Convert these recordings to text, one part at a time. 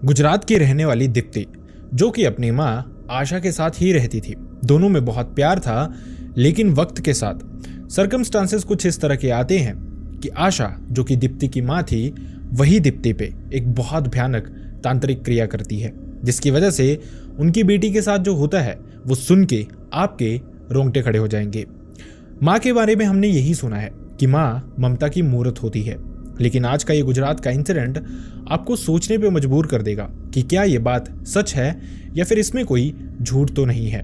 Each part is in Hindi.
गुजरात की रहने वाली दीप्ति, जो कि अपनी माँ आशा के साथ ही रहती थी। दोनों में बहुत प्यार था, लेकिन वक्त के साथ सर्कमस्टांसेस कुछ इस तरह के आते हैं कि आशा, जो कि दीप्ति की माँ थी, वही दीप्ति पे एक बहुत भयानक तांत्रिक क्रिया करती है, जिसकी वजह से उनकी बेटी के साथ जो होता है वो सुन के आपके रोंगटे खड़े हो जाएंगे। माँ के बारे में हमने यही सुना है कि माँ ममता की मूर्त होती है, लेकिन आज का ये गुजरात का इंसिडेंट आपको सोचने पे मजबूर कर देगा कि क्या ये बात सच है या फिर इसमें कोई झूठ तो नहीं है।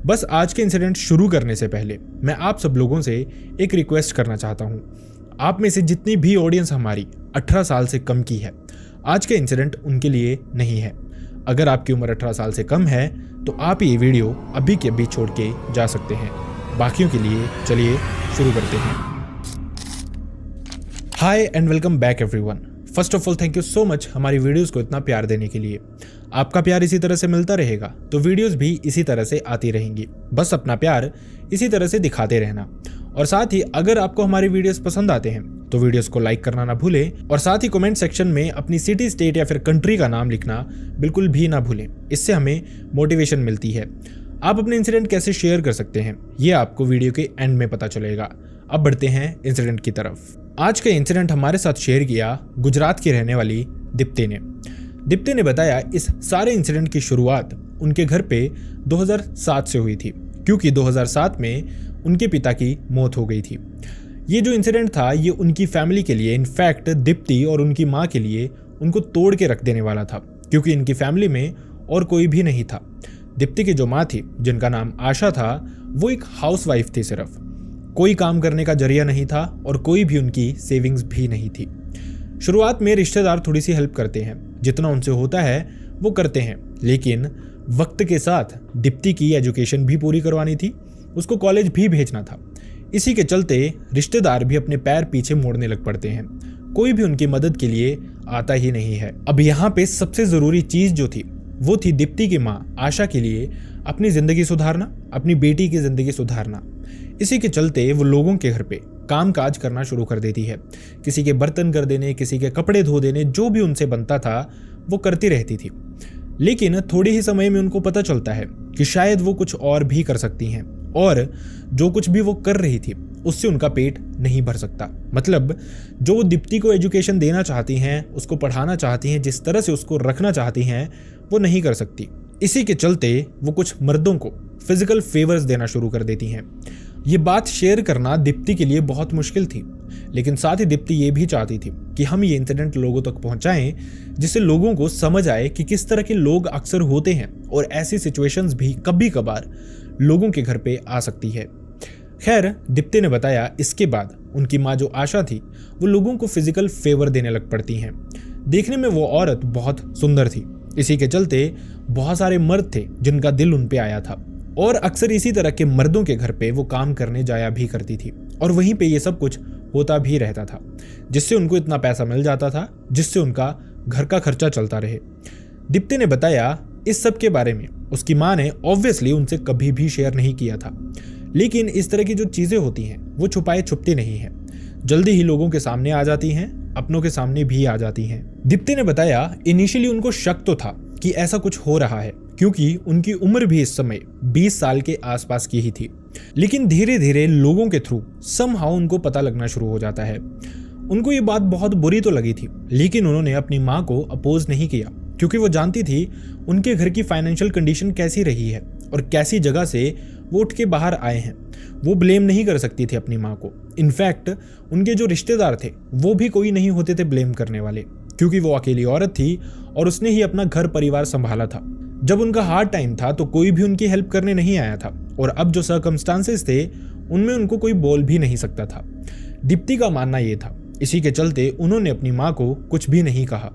बस आज के इंसिडेंट शुरू करने से पहले मैं आप सब लोगों से एक रिक्वेस्ट करना चाहता हूँ। आप में से जितनी भी ऑडियंस हमारी 18 साल से कम की है, आज का इंसिडेंट उनके लिए नहीं है। अगर आपकी उम्र 18 साल से कम है तो आप ये वीडियो अभी के अभी छोड़ के जा सकते हैं। बाकियों के लिए चलिए शुरू करते हैं। Hi and welcome back everyone. First of all thank you so much हमारी वीडियोस को इतना प्यार देने के लिए। आपका प्यार इसी तरह से मिलता रहेगा तो वीडियोस भी इसी तरह से आती रहेंगी। बस अपना प्यार इसी तरह से दिखाते रहना। और साथ ही अगर आपको हमारी वीडियोस पसंद आते हैं तो वीडियोस को लाइक करना ना भूलें, और साथ ही कमेंट सेक्शन में अपनी सिटी, स्टेट या फिर कंट्री का नाम लिखना बिल्कुल भी ना भूलें। इससे हमें मोटिवेशन मिलती है। आप अपने इंसिडेंट कैसे शेयर कर सकते हैं ये आपको वीडियो के एंड में पता चलेगा। अब बढ़ते हैं इंसिडेंट की तरफ। आज का इंसिडेंट हमारे साथ शेयर किया गुजरात की रहने वाली दीप्ति ने। दीप्ति ने बताया इस सारे इंसिडेंट की शुरुआत उनके घर पे 2007 से हुई थी, क्योंकि 2007 में उनके पिता की मौत हो गई थी। ये जो इंसिडेंट था ये उनकी फैमिली के लिए, इनफैक्ट दीप्ति और उनकी माँ के लिए, उनको तोड़ के रख देने वाला था, क्योंकि इनकी फैमिली में और कोई भी नहीं था। दीप्ति की जो माँ थी, जिनका नाम आशा था, वो एक हाउसवाइफ थी। सिर्फ कोई काम करने का जरिया नहीं था और कोई भी उनकी सेविंग्स भी नहीं थी। शुरुआत में रिश्तेदार थोड़ी सी हेल्प करते हैं, जितना उनसे होता है वो करते हैं, लेकिन वक्त के साथ दीप्ति की एजुकेशन भी पूरी करवानी थी, उसको कॉलेज भी भेजना था। इसी के चलते रिश्तेदार भी अपने पैर पीछे मोड़ने लग पड़ते हैं। कोई भी उनकी मदद के लिए आता ही नहीं है। अब यहाँ पे सबसे ज़रूरी चीज़ जो थी वो थी दीप्ति की माँ आशा के लिए अपनी ज़िंदगी सुधारना, अपनी बेटी की ज़िंदगी सुधारना। इसी के चलते वो लोगों के घर पे काम काज करना शुरू कर देती है। किसी के बर्तन कर देने, किसी के कपड़े धो देने, जो भी उनसे बनता था वो करती रहती थी। लेकिन थोड़े ही समय में उनको पता चलता है कि शायद वो कुछ और भी कर सकती हैं, और जो कुछ भी वो कर रही थी उससे उनका पेट नहीं भर सकता। मतलब जो वो दीप्ति को एजुकेशन देना चाहती हैं, उसको पढ़ाना चाहती हैं, जिस तरह से उसको रखना चाहती हैं, वो नहीं कर सकती। इसी के चलते वो कुछ मर्दों को फिजिकल फेवर्स देना शुरू कर देती हैं। ये बात शेयर करना दीप्ति के लिए बहुत मुश्किल थी, लेकिन साथ ही दीप्ति ये भी चाहती थी कि हम ये इंसिडेंट लोगों तक पहुंचाएं, जिससे लोगों को समझ आए कि किस तरह के लोग अक्सर होते हैं और ऐसी सिचुएशंस भी कभी कभार लोगों के घर पे आ सकती है। खैर, दीप्ति ने बताया इसके बाद उनकी माँ जो आशा थी वो लोगों को फिजिकल फेवर देने लग पड़ती हैं। देखने में वो औरत बहुत सुंदर थी, इसी के चलते बहुत सारे मर्द थे जिनका दिल उन पे आया था, और अक्सर इसी तरह के मर्दों के घर पे वो काम करने जाया भी करती थी, और वहीं पे ये सब कुछ होता भी रहता था, जिससे उनको इतना पैसा मिल जाता था जिससे उनका घर का खर्चा चलता रहे। दीप्ति ने बताया इस सब के बारे में उसकी माँ ने ऑब्वियसली उनसे कभी भी शेयर नहीं किया था, लेकिन इस तरह की जो चीज़ें होती हैं वो छुपाए छुपती नहीं हैं, जल्दी ही लोगों के सामने आ जाती हैं, अपनों के सामने भी आ जाती हैं। दीप्ति ने बताया इनिशियली उनको शक तो था कि ऐसा कुछ हो रहा है, क्योंकि उनकी उम्र भी इस समय 20 साल के आसपास की ही थी, लेकिन धीरे धीरे लोगों के थ्रू समहाउ उनको पता लगना शुरू हो जाता है। उनको ये बात बहुत बुरी तो लगी थी, लेकिन उन्होंने अपनी माँ को अपोज नहीं किया, क्योंकि वो जानती थी उनके घर की फाइनेंशियल कंडीशन कैसी रही है और कैसी जगह से वो उठ के बाहर आए हैं। वो ब्लेम नहीं कर सकती थी अपनी माँ को। इनफैक्ट उनके जो रिश्तेदार थे वो भी कोई नहीं होते थे ब्लेम करने वाले, क्योंकि वो अकेली औरत थी और उसने ही अपना घर परिवार संभाला था। जब उनका हार्ड टाइम था तो कोई भी उनकी हेल्प करने नहीं आया था, और अब जो सर्कमस्टांसेस थे उनमें उनको कोई बोल भी नहीं सकता था। दीप्ति का मानना ये था। इसी के चलते उन्होंने अपनी माँ को कुछ भी नहीं कहा।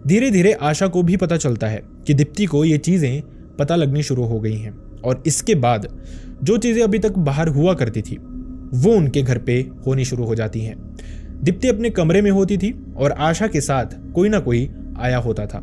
धीरे धीरे आशा को भी पता चलता है कि दीप्ति को ये चीज़ें पता लगनी शुरू हो गई हैं, और इसके बाद जो चीज़ें अभी तक बाहर हुआ करती थी वो उनके घर पे होनी शुरू हो जाती हैं। दीप्ति अपने कमरे में होती थी और आशा के साथ कोई ना कोई आया होता था।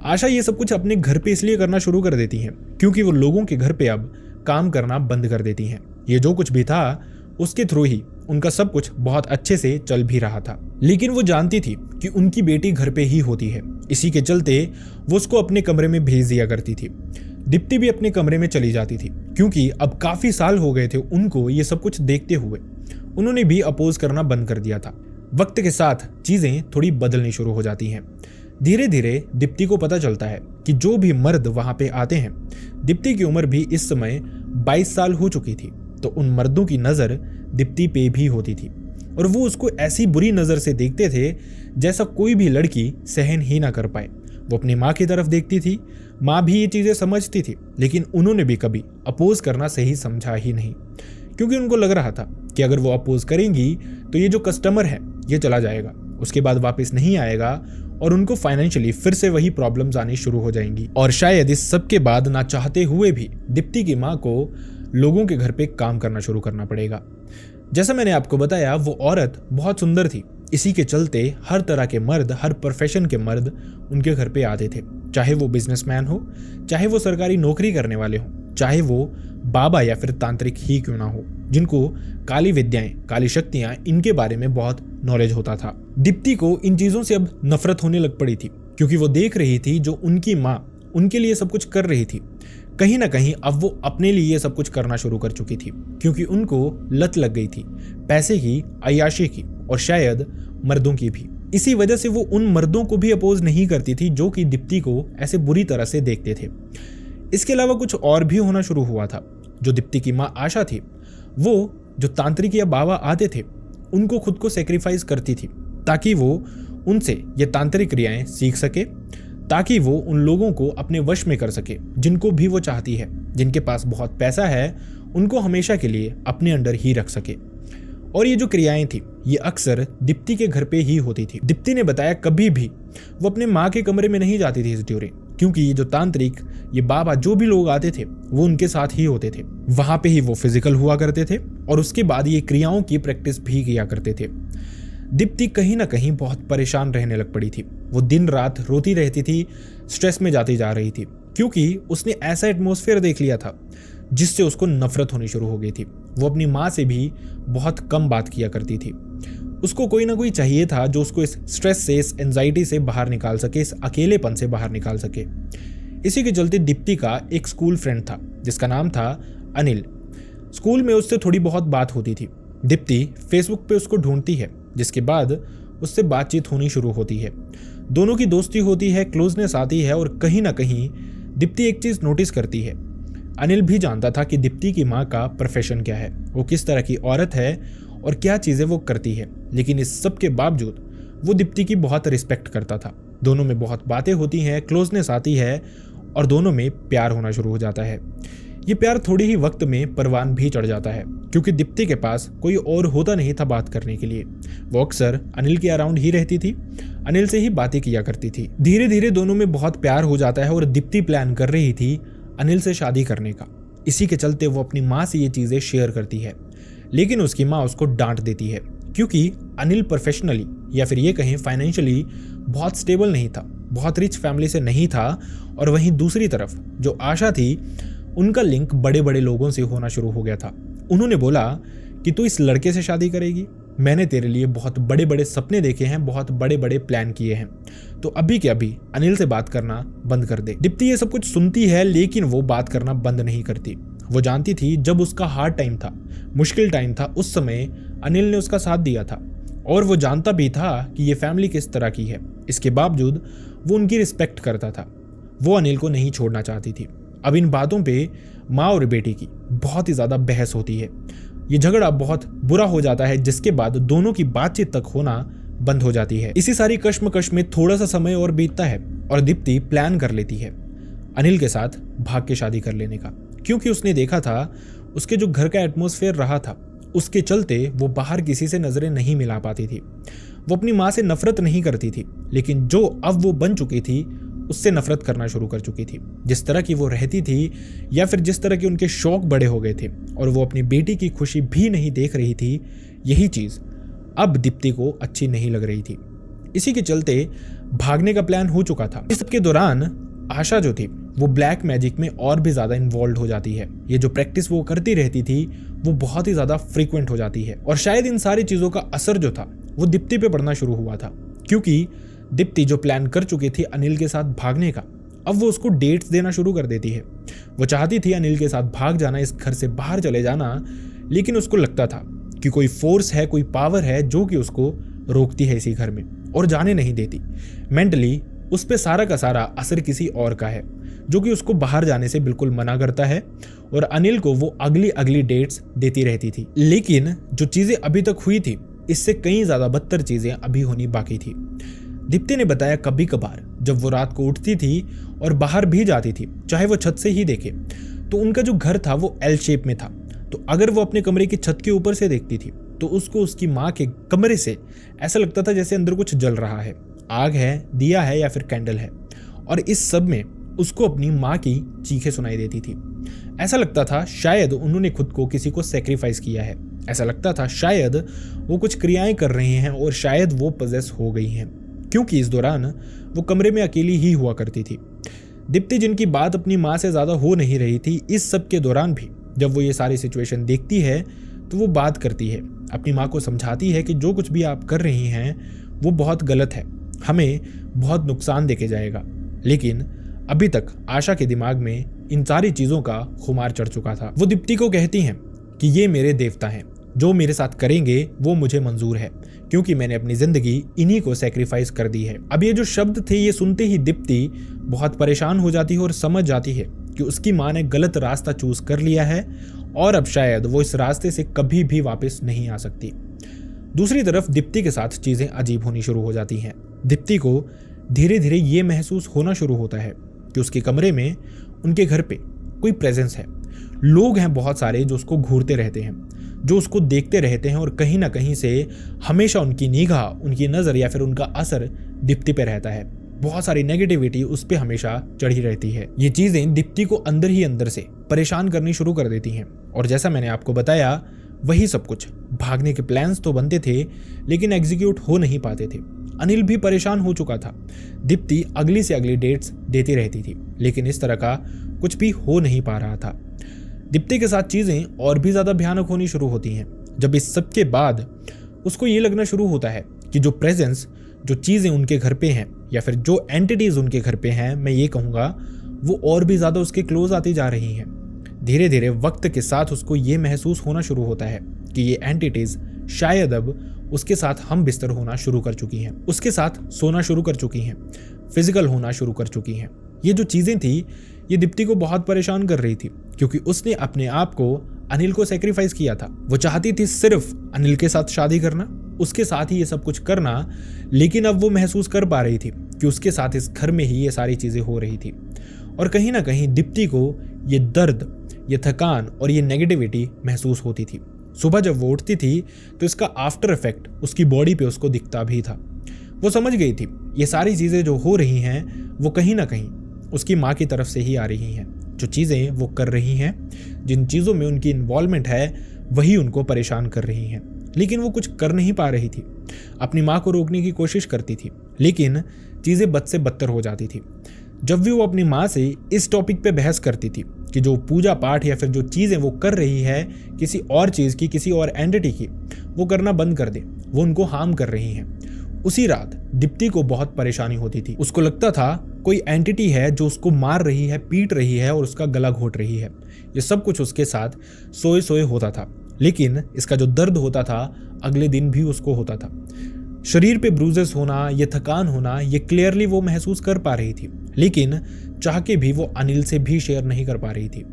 आशा ये सब कुछ अपने घर पे इसलिए करना शुरू कर देती हैं क्योंकि वो लोगों के घर पे अब काम करना बंद कर देती हैं। ये जो कुछ भी था उसके थ्रू ही उनका सब कुछ बहुत अच्छे से चल भी रहा था। लेकिन वो जानती थी कि उनकी बेटी घर पे ही होती है इसी के चलते वो उसको अपने कमरे में भेज दिया करती थी। दीप्ति भी अपने कमरे में चली जाती थी क्योंकि अब काफी साल हो गए थे उनको ये सब कुछ देखते हुए। उन्होंने भी अपोज करना बंद कर दिया था। वक्त के साथ चीजें थोड़ी बदलनी शुरू हो जाती हैं। धीरे धीरे दीप्ति को पता चलता है कि जो भी मर्द वहां पे आते हैं, दीप्ति की उम्र भी इस समय 22 साल हो चुकी थी, तो उन मर्दों की नजर दीप्ति पे भी होती थी और वो उसको ऐसी बुरी नजर से देखते थे जैसा कोई भी लड़की सहन ही ना कर पाए। वो अपनी माँ की तरफ देखती थी, माँ भी ये चीजें समझती थी, लेकिन उन्होंने भी कभी अपोज करना सही समझा ही नहीं, क्योंकि उनको लग रहा था कि अगर वो अपोज करेंगी तो ये जो कस्टमर है ये चला जाएगा, उसके बाद वापस नहीं आएगा और उनको फाइनेंशियली फिर से वही प्रॉब्लम्स आनी शुरू हो जाएंगी। और शायद इस सब के बाद ना चाहते हुए भी दीप्ति की माँ को लोगों के घर पे काम करना शुरू करना पड़ेगा। जैसा मैंने आपको बताया, वो औरत बहुत सुंदर थी। इसी के चलते हर तरह के मर्द, हर प्रोफेशन के मर्द उनके घर पे आते थे, चाहे वो बिजनेसमैन हो, चाहे वो सरकारी नौकरी करने वाले हो, चाहे वो बाबा या फिर तांत्रिक ही क्यों ना हो, जिनको काली विद्याएं, काली शक्तियां, इनके बारे में बहुत नॉलेज होता था। दीप्ति को इन चीजों से अब नफरत होने लग पड़ी थी, क्योंकि वो देख रही थी जो उनकी माँ उनके लिए सब कुछ कर रही थी, कहीं ना कहीं अब वो अपने लिए ये सब कुछ करना शुरू कर चुकी थी, क्योंकि उनको लत लग गई थी पैसे की, अय्याशी की और शायद मर्दों की भी। इसी वजह से वो उन मर्दों को भी अपोज नहीं करती थी जो कि दीप्ति को ऐसे बुरी तरह से देखते थे। इसके अलावा कुछ और भी होना शुरू हुआ था। जो दीप्ति की माँ आशा थी, वो जो तांत्रिक या बाबा आते थे उनको खुद को सेक्रीफाइस करती थी ताकि वो उनसे ये तांत्रिक क्रियाएं सीख सके, ताकि वो उन लोगों को अपने वश में कर सके जिनको भी वो चाहती है, जिनके पास बहुत पैसा है, उनको हमेशा के लिए अपने अंडर ही रख सके। और ये जो क्रियाएं थी ये अक्सर दीप्ति के घर पे ही होती थी। दीप्ति ने बताया कभी भी वो अपने माँ के कमरे में नहीं जाती थी इस ड्यूरिंग, क्योंकि ये जो तांत्रिक, ये बाबा, जो भी लोग आते थे वो उनके साथ ही होते थे। वहां पे ही वो फिजिकल हुआ करते थे और उसके बाद ये क्रियाओं की प्रैक्टिस भी किया करते थे। दीप्ति कहीं ना कहीं बहुत परेशान रहने लग पड़ी थी। वो दिन रात रोती रहती थी, स्ट्रेस में जाती जा रही थी, क्योंकि उसने ऐसा एटमॉस्फेयर देख लिया था जिससे उसको नफरत होनी शुरू हो गई थी। वो अपनी माँ से भी बहुत कम बात किया करती थी। उसको कोई ना कोई चाहिए था जो उसको इस स्ट्रेस से, इस एंजाइटी से बाहर निकाल सके, इस अकेलेपन से बाहर निकाल सके। इसी के चलते दीप्ति का एक स्कूल फ्रेंड था जिसका नाम था अनिल। स्कूल में उससे थोड़ी बहुत बात होती थी। दीप्ति फेसबुक पे उसको ढूंढती है, जिसके बाद उससे बातचीत होनी शुरू होती है। दोनों की दोस्ती होती है, क्लोजनेस आती है और कहीं ना कहीं दीप्ति एक चीज़ नोटिस करती है। अनिल भी जानता था कि दीप्ति की माँ का प्रोफेशन क्या है, वो किस तरह की औरत है और क्या चीज़ें वो करती है, लेकिन इस सब के बावजूद वो दीप्ति की बहुत रिस्पेक्ट करता था। दोनों में बहुत बातें होती हैं, क्लोजनेस आती है और दोनों में प्यार होना शुरू हो जाता है। ये प्यार थोड़ी ही वक्त में परवान भी चढ़ जाता है, क्योंकि दीप्ति के पास कोई और होता नहीं था बात करने के लिए। वो अक्सर अनिल के अराउंड ही रहती थी, अनिल से ही बातें किया करती थी। धीरे धीरे दोनों में बहुत प्यार हो जाता है और दीप्ति प्लान कर रही थी अनिल से शादी करने का। इसी के चलते वो अपनी माँ से ये चीज़ें शेयर करती है, लेकिन उसकी माँ उसको डांट देती है, क्योंकि अनिल प्रोफेशनली या फिर ये कहें फाइनेंशियली बहुत स्टेबल नहीं था, बहुत रिच फैमिली से नहीं था। और वहीं दूसरी तरफ जो आशा थी, उनका लिंक बड़े बड़े लोगों से होना शुरू हो गया था। उन्होंने बोला कि तू इस लड़के से शादी करेगी, मैंने तेरे लिए बहुत बड़े बड़े सपने देखे हैं, बहुत बड़े बड़े प्लान किए हैं, तो अभी के अभी अनिल से बात करना बंद कर दे। दीप्ति ये सब कुछ सुनती है, लेकिन वो बात करना बंद नहीं करती। वो जानती थी जब उसका हार्ड टाइम था, मुश्किल टाइम था, उस समय अनिल ने उसका साथ दिया था और वो जानता भी था कि ये फैमिली किस तरह की है। इसके बावजूद वो उनकी रिस्पेक्ट करता था। वो अनिल को नहीं छोड़ना चाहती थी। अब इन बातों पे माँ और बेटी की बहुत ही ज़्यादा बहस होती है। ये झगड़ा बहुत बुरा हो जाता है, जिसके बाद दोनों की बातचीत तक होना बंद हो जाती है। इसी सारी कश्मकश में थोड़ा सा समय और बीतता है और दीप्ति प्लान कर लेती है अनिल के साथ भाग के शादी कर लेने का, क्योंकि उसने देखा था उसके जो घर का एटमॉस्फेयर रहा था, उसके चलते वो बाहर किसी से नजरें नहीं मिला पाती थी। वो अपनी माँ से नफरत नहीं करती थी, लेकिन जो अब वो बन चुकी थी उससे नफरत करना शुरू कर चुकी थी। जिस तरह की वो रहती थी या फिर जिस तरह के उनके शौक बड़े हो गए थे और वो अपनी बेटी की खुशी भी नहीं देख रही थी, यही चीज़ अब दीप्ति को अच्छी नहीं लग रही थी। इसी के चलते भागने का प्लान हो चुका था। इस सबके दौरान आशा जो थी वो ब्लैक मैजिक में और भी ज़्यादा इन्वॉल्व हो जाती है। ये जो प्रैक्टिस वो करती रहती थी वो बहुत ही ज़्यादा फ्रीक्वेंट हो जाती है और शायद इन सारी चीज़ों का असर जो था वो दीप्ति पे पड़ना शुरू हुआ था, क्योंकि दीप्ति जो प्लान कर चुकी थी अनिल के साथ भागने का, अब वो उसको डेट्स देना शुरू कर देती है। वो चाहती थी अनिल के साथ भाग जाना, इस घर से बाहर चले जाना, लेकिन उसको लगता था कि कोई फोर्स है, कोई पावर है जो कि उसको रोकती है इसी घर में और जाने नहीं देती। मेंटली उस पे सारा का सारा असर किसी और का है जो कि उसको बाहर जाने से बिल्कुल मना करता है और अनिल को वो अगली डेट्स देती रहती थी। लेकिन जो चीजें अभी तक हुई थी इससे कई ज्यादा बदतर चीजें अभी होनी बाकी थी। दीप्ति ने बताया कभी कभार जब वो रात को उठती थी और बाहर भी जाती थी, चाहे वो छत से ही देखे, तो उनका जो घर था वो एल शेप में था। तो अगर वो अपने कमरे की छत के ऊपर से देखती थी तो उसको उसकी माँ के कमरे से ऐसा लगता था जैसे अंदर कुछ जल रहा है, आग है, दिया है या फिर कैंडल है। और इस सब में उसको अपनी माँ की चीखें सुनाई देती थी। ऐसा लगता था शायद उन्होंने खुद को किसी को सेक्रीफाइस किया है। ऐसा लगता था शायद वो कुछ क्रियाएं कर रहे हैं और शायद वो पजेस हो गई हैं, क्योंकि इस दौरान वो कमरे में अकेली ही हुआ करती थी। दीप्ति जिनकी बात अपनी माँ से ज़्यादा हो नहीं रही थी, इस सब के दौरान भी जब वो ये सारी सिचुएशन देखती है तो वो बात करती है, अपनी माँ को समझाती है कि जो कुछ भी आप कर रही हैं वो बहुत गलत है, हमें बहुत नुकसान देके जाएगा। लेकिन अभी तक आशा के दिमाग में इन सारी चीज़ों का खुमार चढ़ चुका था। वो दीप्ति को कहती हैं कि ये मेरे देवता हैं, जो मेरे साथ करेंगे वो मुझे मंजूर है, क्योंकि मैंने अपनी जिंदगी इन्हीं को सेक्रीफाइस कर दी है। अब ये जो शब्द थे ये सुनते ही दीप्ति बहुत परेशान हो जाती है और समझ जाती है कि उसकी माँ ने गलत रास्ता चूज कर लिया है और अब शायद वो इस रास्ते से कभी भी वापस नहीं आ सकती। दूसरी तरफ दीप्ति के साथ चीजें अजीब होनी शुरू हो जाती हैं। दीप्ति को धीरे धीरे ये महसूस होना शुरू होता है कि उसके कमरे में, उनके घर पे कोई प्रेजेंस है। लोग हैं बहुत सारे जो उसको घूरते रहते हैं, जो उसको देखते रहते हैं और कहीं ना कहीं से हमेशा उनकी निगाह, उनकी नज़र या फिर उनका असर दीप्ति पे रहता है। बहुत सारी नेगेटिविटी उस पर हमेशा चढ़ी रहती है। ये चीज़ें दीप्ति को अंदर ही अंदर से परेशान करनी शुरू कर देती हैं। और जैसा मैंने आपको बताया वही सब कुछ, भागने के प्लान्स तो बनते थे लेकिन एग्जीक्यूट हो नहीं पाते थे। अनिल भी परेशान हो चुका था। दीप्ति अगली से अगली डेट्स देती रहती थी लेकिन इस तरह का कुछ भी हो नहीं पा रहा था। दीप्ति के साथ चीज़ें और भी ज़्यादा भयानक होनी शुरू होती हैं जब इस सब के बाद उसको ये लगना शुरू होता है कि जो प्रेजेंस, जो चीज़ें उनके घर पे हैं या फिर जो एंटिटीज़ उनके घर पे हैं, मैं ये कहूँगा वो और भी ज़्यादा उसके क्लोज आती जा रही हैं। धीरे धीरे वक्त के साथ उसको ये महसूस होना शुरू होता है कि ये एंटिटीज़ शायद अब उसके साथ हम बिस्तर होना शुरू कर चुकी हैं, उसके साथ सोना शुरू कर चुकी हैं, फिजिकल होना शुरू कर चुकी हैं। ये जो चीज़ें थी ये दीप्ति को बहुत परेशान कर रही थी, क्योंकि उसने अपने आप को अनिल को सेक्रीफाइस किया था। वो चाहती थी सिर्फ अनिल के साथ शादी करना, उसके साथ ही ये सब कुछ करना, लेकिन अब वो महसूस कर पा रही थी कि उसके साथ इस घर में ही ये सारी चीज़ें हो रही थी। और कहीं ना कहीं दीप्ति को ये दर्द, ये थकान और ये नेगेटिविटी महसूस होती थी। सुबह जब वो उठती थी तो इसका आफ्टर इफेक्ट उसकी बॉडी पे उसको दिखता भी था। वो समझ गई थी ये सारी चीज़ें जो हो रही हैं वो कहीं ना कहीं उसकी माँ की तरफ से ही आ रही हैं। जो चीज़ें वो कर रही हैं, जिन चीज़ों में उनकी इन्वॉल्वमेंट है, वही उनको परेशान कर रही हैं। लेकिन वो कुछ कर नहीं पा रही थी। अपनी माँ को रोकने की कोशिश करती थी लेकिन चीज़ें बद से बदतर हो जाती थी। जब भी वो अपनी माँ से इस टॉपिक पे बहस करती थी कि जो पूजा पाठ या फिर जो चीज़ें वो कर रही है किसी और चीज़ की, किसी और एंटिटी की, वो करना बंद कर दे, वो उनको हार्म कर रही हैं, उसी रात दीप्ति को बहुत परेशानी होती थी। उसको लगता था कोई एंटिटी है जो उसको मार रही है, पीट रही है और उसका गला घोट रही है। ये सब कुछ उसके साथ सोए सोए होता था, लेकिन इसका जो दर्द होता था अगले दिन भी उसको होता था। शरीर पे ब्रूजेस होना, ये थकान होना, ये क्लियरली वो महसूस कर पा रही थी, लेकिन चाह के भी वो अनिल से भी शेयर नहीं कर पा रही थी।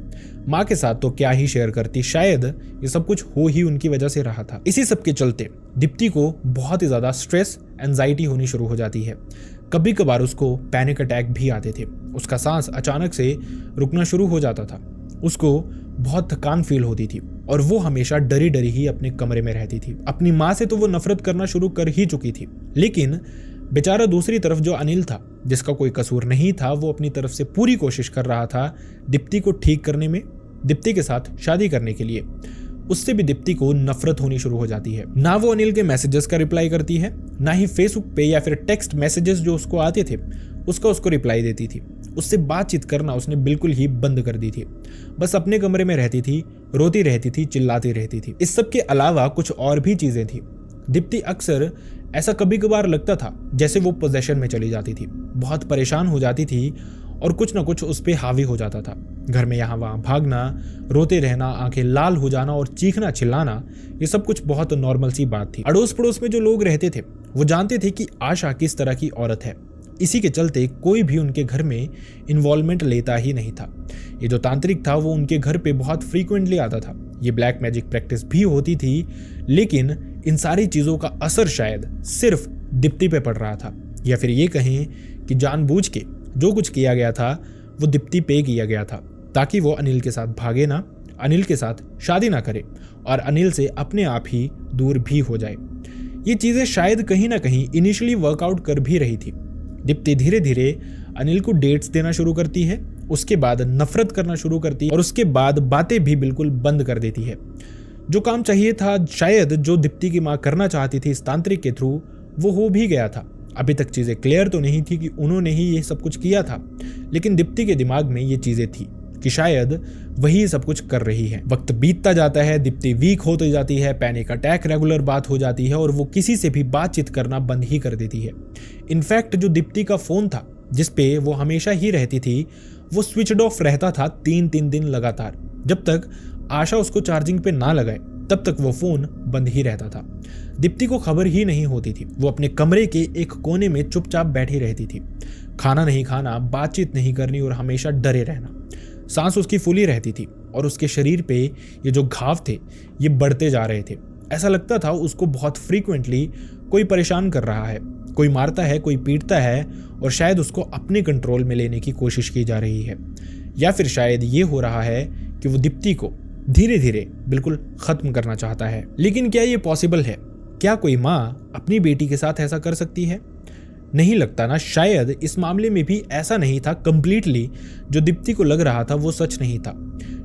माँ के साथ तो क्या ही शेयर करती, शायद ये सब कुछ हो ही उनकी वजह से रहा था। इसी सब के चलते दीप्ति को बहुत ही ज़्यादा स्ट्रेस, एंजाइटी होनी शुरू हो जाती है। कभी कभार उसको पैनिक अटैक भी आते थे। उसका सांस अचानक से रुकना शुरू हो जाता था। उसको बहुत थकान फील होती थी और वो हमेशा डरी डरी ही अपने कमरे में रहती थी। अपनी माँ से तो वो नफरत करना शुरू कर ही चुकी थी, लेकिन बेचारा दूसरी तरफ जो अनिल था, जिसका कोई कसूर नहीं था, वो अपनी तरफ से पूरी कोशिश कर रहा था दीप्ति को ठीक करने में, दीप्ति के साथ शादी करने के लिए। उससे भी दीप्ति को नफरत होनी शुरू हो जाती है। ना वो अनिल के मैसेजेस का रिप्लाई करती है, ना ही फेसबुक पे या फिर टेक्स्ट मैसेजेस जो उसको आते थे उसको रिप्लाई देती थी। उससे बातचीत करना उसने बिल्कुल ही बंद कर दी थी। बस अपने कमरे में रहती थी, रोती रहती थी, चिल्लाती रहती थी। इस सब के अलावा कुछ और भी चीज़ें थी दीप्ति अक्सर ऐसा कभी कभार लगता था जैसे वो पोजेशन में चली जाती थी, बहुत परेशान हो जाती थी और कुछ ना कुछ उस पर हावी हो जाता था। घर में यहाँ वहाँ भागना, रोते रहना, आंखें लाल हो जाना और चीखना चिल्लाना, ये सब कुछ बहुत नॉर्मल सी बात थी। अड़ोस पड़ोस में जो लोग रहते थे वो जानते थे कि आशा किस तरह की औरत है। इसी के चलते कोई भी उनके घर में इन्वॉल्वमेंट लेता ही नहीं था। ये जो तांत्रिक था वो उनके घर पे बहुत फ्रीक्वेंटली आता था। ये ब्लैक मैजिक प्रैक्टिस भी होती थी, लेकिन इन सारी चीज़ों का असर शायद सिर्फ दीप्ति पे पड़ रहा था, या फिर ये कहें कि जानबूझ के जो कुछ किया गया था वो दीप्ति पे किया गया था, ताकि वो अनिल के साथ भागे ना, अनिल के साथ शादी ना करे और अनिल से अपने आप ही दूर भी हो जाए। ये चीज़ें शायद कहीं ना कहीं इनिशियली वर्कआउट कर भी रही थी। दीप्ति धीरे धीरे अनिल को डेट्स देना शुरू करती है, उसके बाद नफरत करना शुरू करती है और उसके बाद बातें भी बिल्कुल बंद कर देती है। जो काम चाहिए था शायद, जो दीप्ति की माँ करना चाहती थी इस तांत्रिक के थ्रू, वो हो भी गया था। अभी तक चीज़ें क्लियर तो नहीं थी कि उन्होंने ही ये सब कुछ किया था, लेकिन दीप्ति के दिमाग में ये चीज़ें थी कि शायद वही सब कुछ कर रही है। वक्त बीतता जाता है, दीप्ति वीक होती जाती है, पैनिक अटैक रेगुलर बात हो जाती है और वो किसी से भी बातचीत करना बंद ही कर देती है। इनफैक्ट जो दीप्ति का फ़ोन था जिसपे वो हमेशा ही रहती थी, वो स्विचड ऑफ रहता था 3-3 दिन लगातार। जब तक आशा उसको चार्जिंग पे ना लगाए तब तक वो फ़ोन बंद ही रहता था। दीप्ति को खबर ही नहीं होती थी। वो अपने कमरे के एक कोने में चुपचाप बैठी रहती थी। खाना नहीं खाना, बातचीत नहीं करनी और हमेशा डरे रहना। सांस उसकी फूली रहती थी और उसके शरीर पे ये जो घाव थे ये बढ़ते जा रहे थे। ऐसा लगता था उसको बहुत फ्रीक्वेंटली कोई परेशान कर रहा है, कोई मारता है, कोई पीटता है और शायद उसको अपने कंट्रोल में लेने की कोशिश की जा रही है। या फिर शायद ये हो रहा है कि वो दीप्ति को धीरे धीरे बिल्कुल ख़त्म करना चाहता है। लेकिन क्या ये पॉसिबल है? क्या कोई माँ अपनी बेटी के साथ ऐसा कर सकती है? नहीं लगता ना। शायद इस मामले में भी ऐसा नहीं था कंप्लीटली। जो दीप्ति को लग रहा था वो सच नहीं था।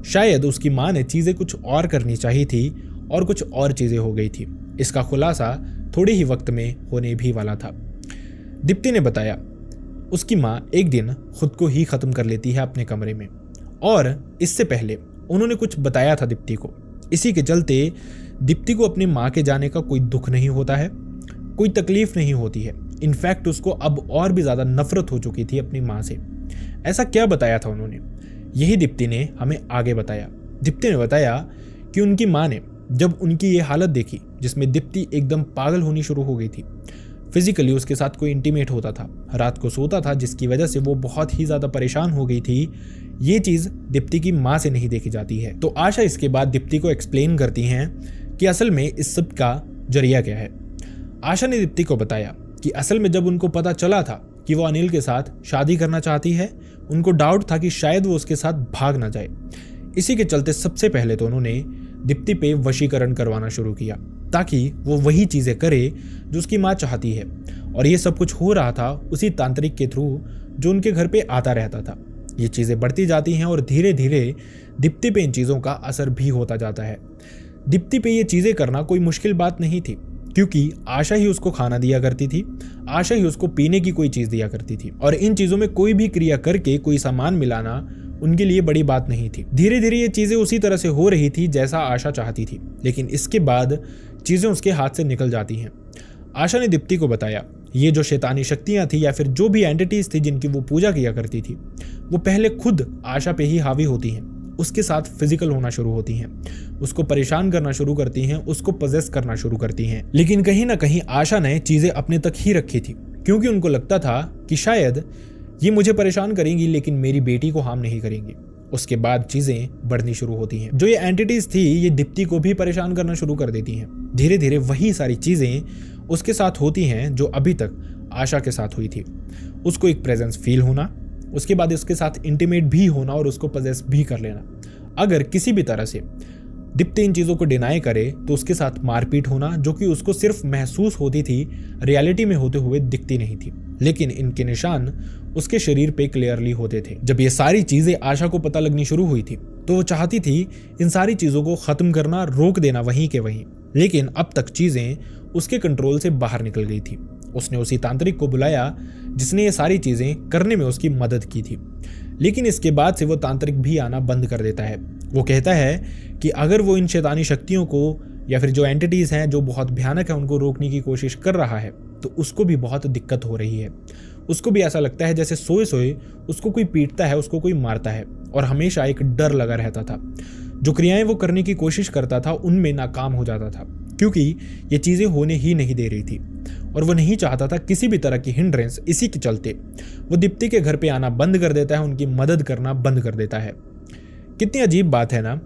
शायद उसकी माँ ने चीज़ें कुछ और करनी चाहिए थी और कुछ और चीज़ें हो गई थी। इसका खुलासा थोड़े ही वक्त में होने भी वाला था। दीप्ति ने बताया उसकी माँ एक दिन खुद को ही ख़त्म कर लेती है अपने कमरे में, और इससे पहले उन्होंने कुछ बताया था दीप्ति को। इसी के चलते दीप्ति को अपनी माँ के जाने का कोई दुख नहीं होता है, कोई तकलीफ नहीं होती है। इनफैक्ट उसको अब और भी ज़्यादा नफरत हो चुकी थी अपनी माँ से। ऐसा क्या बताया था उन्होंने? यही दीप्ति ने हमें आगे बताया। दीप्ति ने बताया कि उनकी माँ ने जब उनकी ये हालत देखी जिसमें दीप्ति एकदम पागल होनी शुरू हो गई थी, फिजिकली उसके साथ कोई इंटीमेट होता था, रात को सोता था, जिसकी वजह से वो बहुत ही ज़्यादा परेशान हो गई थी। ये चीज़ दीप्ति की माँ से नहीं देखी जाती है। तो आशा इसके बाद दीप्ति को एक्सप्लेन करती हैं कि असल में इस सब का जरिया क्या है। आशा ने दीप्ति को बताया कि असल में जब उनको पता चला था कि वो अनिल के साथ शादी करना चाहती है, उनको डाउट था कि शायद वो उसके साथ भाग ना जाए। इसी के चलते सबसे पहले तो उन्होंने दीप्ति पे वशीकरण करवाना शुरू किया ताकि वो वही चीज़ें करे जो उसकी माँ चाहती है। और ये सब कुछ हो रहा था उसी तांत्रिक के थ्रू जो उनके घर पे आता रहता था। ये चीज़ें बढ़ती जाती हैं और धीरे धीरे दीप्ति पे इन चीज़ों का असर भी होता जाता है। दीप्ति पे ये चीज़ें करना कोई मुश्किल बात नहीं थी, क्योंकि आशा ही उसको खाना दिया करती थी, आशा ही उसको पीने की कोई चीज़ दिया करती थी, और इन चीज़ों में कोई भी क्रिया करके कोई सामान मिलाना उनके लिए बड़ी बात नहीं थी। धीरे धीरे ये चीज़ें उसी तरह से हो रही थी जैसा आशा चाहती थी, लेकिन इसके बाद चीज़ें उसके हाथ से निकल जाती हैं। आशा ने दीप्ति को बताया ये जो शैतानी शक्तियाँ थी या फिर जो भी एंटिटीज थी जिनकी वो पूजा किया करती थी, वो पहले खुद आशा पे ही हावी होती हैं, उसके साथ फिजिकल होना शुरू होती हैं, उसको परेशान करना शुरू करती हैं, उसको पजेस करना शुरू करती हैं। लेकिन कहीं ना कहीं आशा ने चीज़ें अपने तक ही रखी थी, क्योंकि उनको लगता था कि शायद ये मुझे परेशान करेंगी लेकिन मेरी बेटी को हार्म नहीं करेंगी। उसके बाद चीज़ें बढ़नी शुरू होती हैं। जो ये एंटिटीज थी ये दीप्ति को भी परेशान करना शुरू कर देती हैं। धीरे धीरे वही सारी चीज़ें उसके साथ होती हैं जो अभी तक आशा के साथ हुई थी। उसको एक प्रेजेंस फील होना, उसके बाद उसके साथ इंटीमेट भी होना और उसको पजेस भी कर लेना। अगर किसी भी तरह से दीप्ति इन चीज़ों को डिनाई करे तो उसके साथ मारपीट होना, जो कि उसको सिर्फ महसूस होती थी, रियलिटी में होते हुए दिखती नहीं थी, लेकिन इनके निशान उसके शरीर पे क्लियरली होते थे। जब ये सारी चीज़ें आशा को पता लगनी शुरू हुई थी तो वो चाहती थी इन सारी चीज़ों को ख़त्म करना, रोक देना वहीं के वहीं, लेकिन अब तक चीज़ें उसके कंट्रोल से बाहर निकल गई थी। उसने उसी तांत्रिक को बुलाया जिसने ये सारी चीज़ें करने में उसकी मदद की थी, लेकिन इसके बाद से वो तांत्रिक भी आना बंद कर देता है। वो कहता है कि अगर वो इन शैतानी शक्तियों को या फिर जो एंटिटीज़ हैं जो बहुत भयानक है उनको रोकने की कोशिश कर रहा है, तो उसको भी बहुत दिक्कत हो रही है। उसको भी ऐसा लगता है जैसे सोए सोए उसको कोई पीटता है, उसको कोई मारता है, और हमेशा एक डर लगा रहता था। जो क्रियाएं वो करने की कोशिश करता था उनमें नाकाम हो जाता था, क्योंकि ये चीज़ें होने ही नहीं दे रही थी, और वो नहीं चाहता था किसी भी तरह की हिंड्रेंस। इसी के चलते वो दीप्ति के घर पे आना बंद कर देता है, उनकी मदद करना बंद कर देता है। कितनी अजीब बात है ना,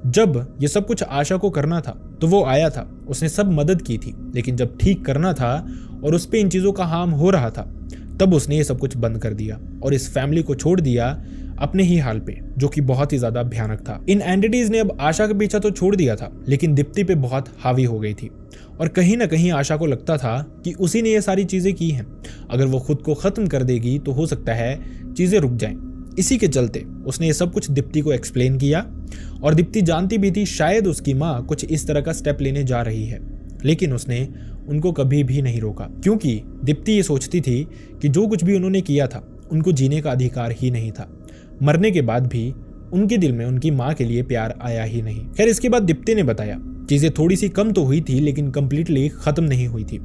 जब ये सब कुछ आशा को करना था तो वो आया था, उसने सब मदद की थी, लेकिन जब ठीक करना था और उस पे इन चीज़ों का हार्म हो रहा था, तब उसने ये सब कुछ बंद कर दिया और इस फैमिली को छोड़ दिया अपने ही हाल पे, जो कि बहुत ही ज्यादा भयानक था। इन एंटिटीज ने अब आशा का पीछा तो छोड़ दिया था, लेकिन दीप्ति पे बहुत हावी हो गई थी, और कहीं ना कहीं आशा को लगता था कि उसी ने ये सारी चीजें की हैं। अगर वो खुद को खत्म कर देगी तो हो सकता है चीजें रुक जाएं। इसी के चलते उसने ये सब कुछ दीप्ति को एक्सप्लेन किया, और दीप्ति जानती भी थी शायद उसकी माँ कुछ इस तरह का स्टेप लेने जा रही है, लेकिन उसने उनको कभी भी नहीं रोका, क्योंकि दीप्ति ये सोचती थी कि जो कुछ भी उन्होंने किया था उनको जीने का अधिकार ही नहीं था। मरने के बाद भी उनके दिल में उनकी माँ के लिए प्यार आया ही नहीं। खैर, इसके बाद दीप्ति ने बताया चीजें थोड़ी सी कम तो हुई थी, लेकिन कंप्लीटली खत्म नहीं हुई थी।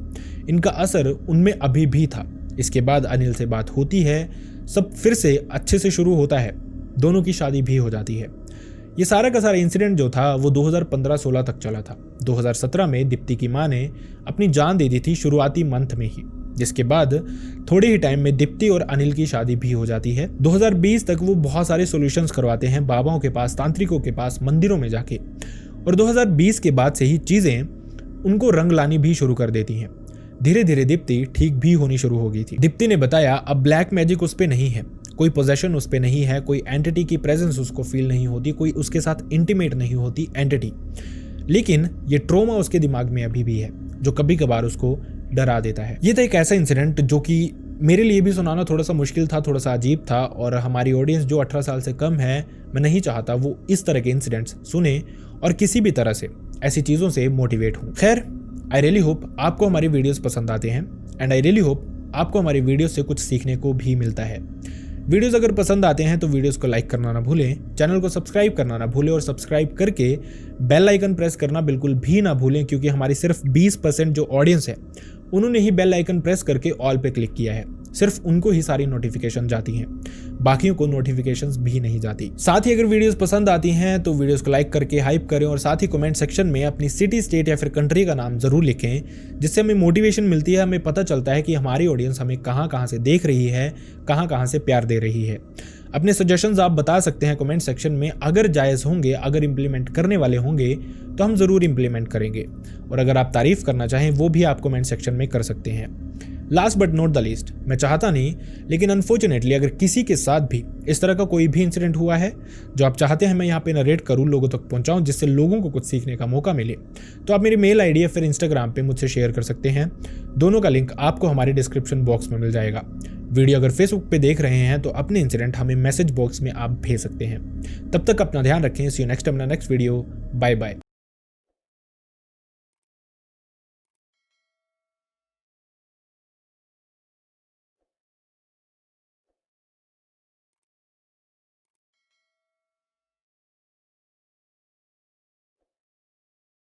इनका असर उनमें अभी भी था। इसके बाद अनिल से बात होती है, सब फिर से अच्छे से शुरू होता है, दोनों की शादी भी हो जाती है। ये सारा का सारा इंसिडेंट जो था वो 2015-16 तक चला था। 2017 में दीप्ति की माँ ने अपनी जान दे दी थी शुरुआती मंथ में ही, जिसके बाद थोड़े ही टाइम में दीप्ति और अनिल की शादी भी हो जाती है। 2020 तक वो बहुत सारे सॉल्यूशंस करवाते हैं बाबाओं के पास, तांत्रिकों के पास, मंदिरों में जाके, और 2020 के बाद से ही चीजें उनको रंग लानी भी शुरू कर देती हैं। धीरे धीरे दीप्ति ठीक भी होनी शुरू हो गई थी। दीप्ति ने बताया अब ब्लैक मैजिक उस पे नहीं है, कोई पोजेशन उस पे नहीं है, कोई एंटिटी की प्रेजेंस उसको फील नहीं होती, कोई उसके साथ इंटीमेट नहीं होती एंटिटी, लेकिन ये ट्रोमा उसके दिमाग में अभी भी है जो कभी कभार उसको डरा देता है। ये था एक ऐसा इंसिडेंट जो कि मेरे लिए भी सुनाना थोड़ा सा मुश्किल था, थोड़ा सा अजीब था, और हमारी ऑडियंस जो 18 साल से कम है, मैं नहीं चाहता वो इस तरह के इंसिडेंट्स सुने और किसी भी तरह से ऐसी चीज़ों से मोटिवेट हूँ। खैर, आई रियली होप आपको हमारी वीडियोस पसंद आते हैं, एंड आई रियली होप आपको हमारी वीडियोस से कुछ सीखने को भी मिलता है। वीडियोस अगर पसंद आते हैं तो वीडियोस को लाइक करना ना भूलें, चैनल को सब्सक्राइब करना ना भूलें, और सब्सक्राइब करके बेल आइकन प्रेस करना बिल्कुल भी ना भूलें, क्योंकि हमारी सिर्फ 20% जो ऑडियंस है उन्होंने ही बेल आइकन प्रेस करके ऑल पे क्लिक किया है। सिर्फ उनको ही सारी नोटिफिकेशन जाती हैं, बाकियों को नोटिफिकेशंस भी नहीं जाती। साथ ही अगर वीडियोस पसंद आती हैं तो वीडियोस को लाइक करके हाइप करें, और साथ ही कमेंट सेक्शन में अपनी सिटी, स्टेट या फिर कंट्री का नाम जरूर लिखें, जिससे हमें मोटिवेशन मिलती है, हमें पता चलता है कि हमारी ऑडियंस हमें कहाँ कहाँ से देख रही है, कहाँ कहाँ से प्यार दे रही है। अपने सजेशंस आप बता सकते हैं कमेंट सेक्शन में, अगर जायज़ होंगे, अगर इम्प्लीमेंट करने वाले होंगे तो हम ज़रूर इम्प्लीमेंट करेंगे, और अगर आप तारीफ़ करना चाहें वो भी आप कमेंट सेक्शन में कर सकते हैं। Last but not the least, मैं चाहता नहीं, लेकिन अनफॉर्चुनेटली अगर किसी के साथ भी इस तरह का कोई भी इंसिडेंट हुआ है जो आप चाहते हैं मैं यहाँ पे नरेट करूँ, लोगों तक पहुँचाऊँ, जिससे लोगों को कुछ सीखने का मौका मिले, तो आप मेरी मेल आईडी या फिर इंस्टाग्राम पे मुझसे शेयर कर सकते हैं। दोनों का लिंक आपको हमारे डिस्क्रिप्शन बॉक्स में मिल जाएगा। वीडियो अगर फेसबुक पे देख रहे हैं तो अपने इंसिडेंट हमें मैसेज बॉक्स में आप भेज सकते हैं। तब तक अपना ध्यान रखें। See you next time in the next video. Bye bye.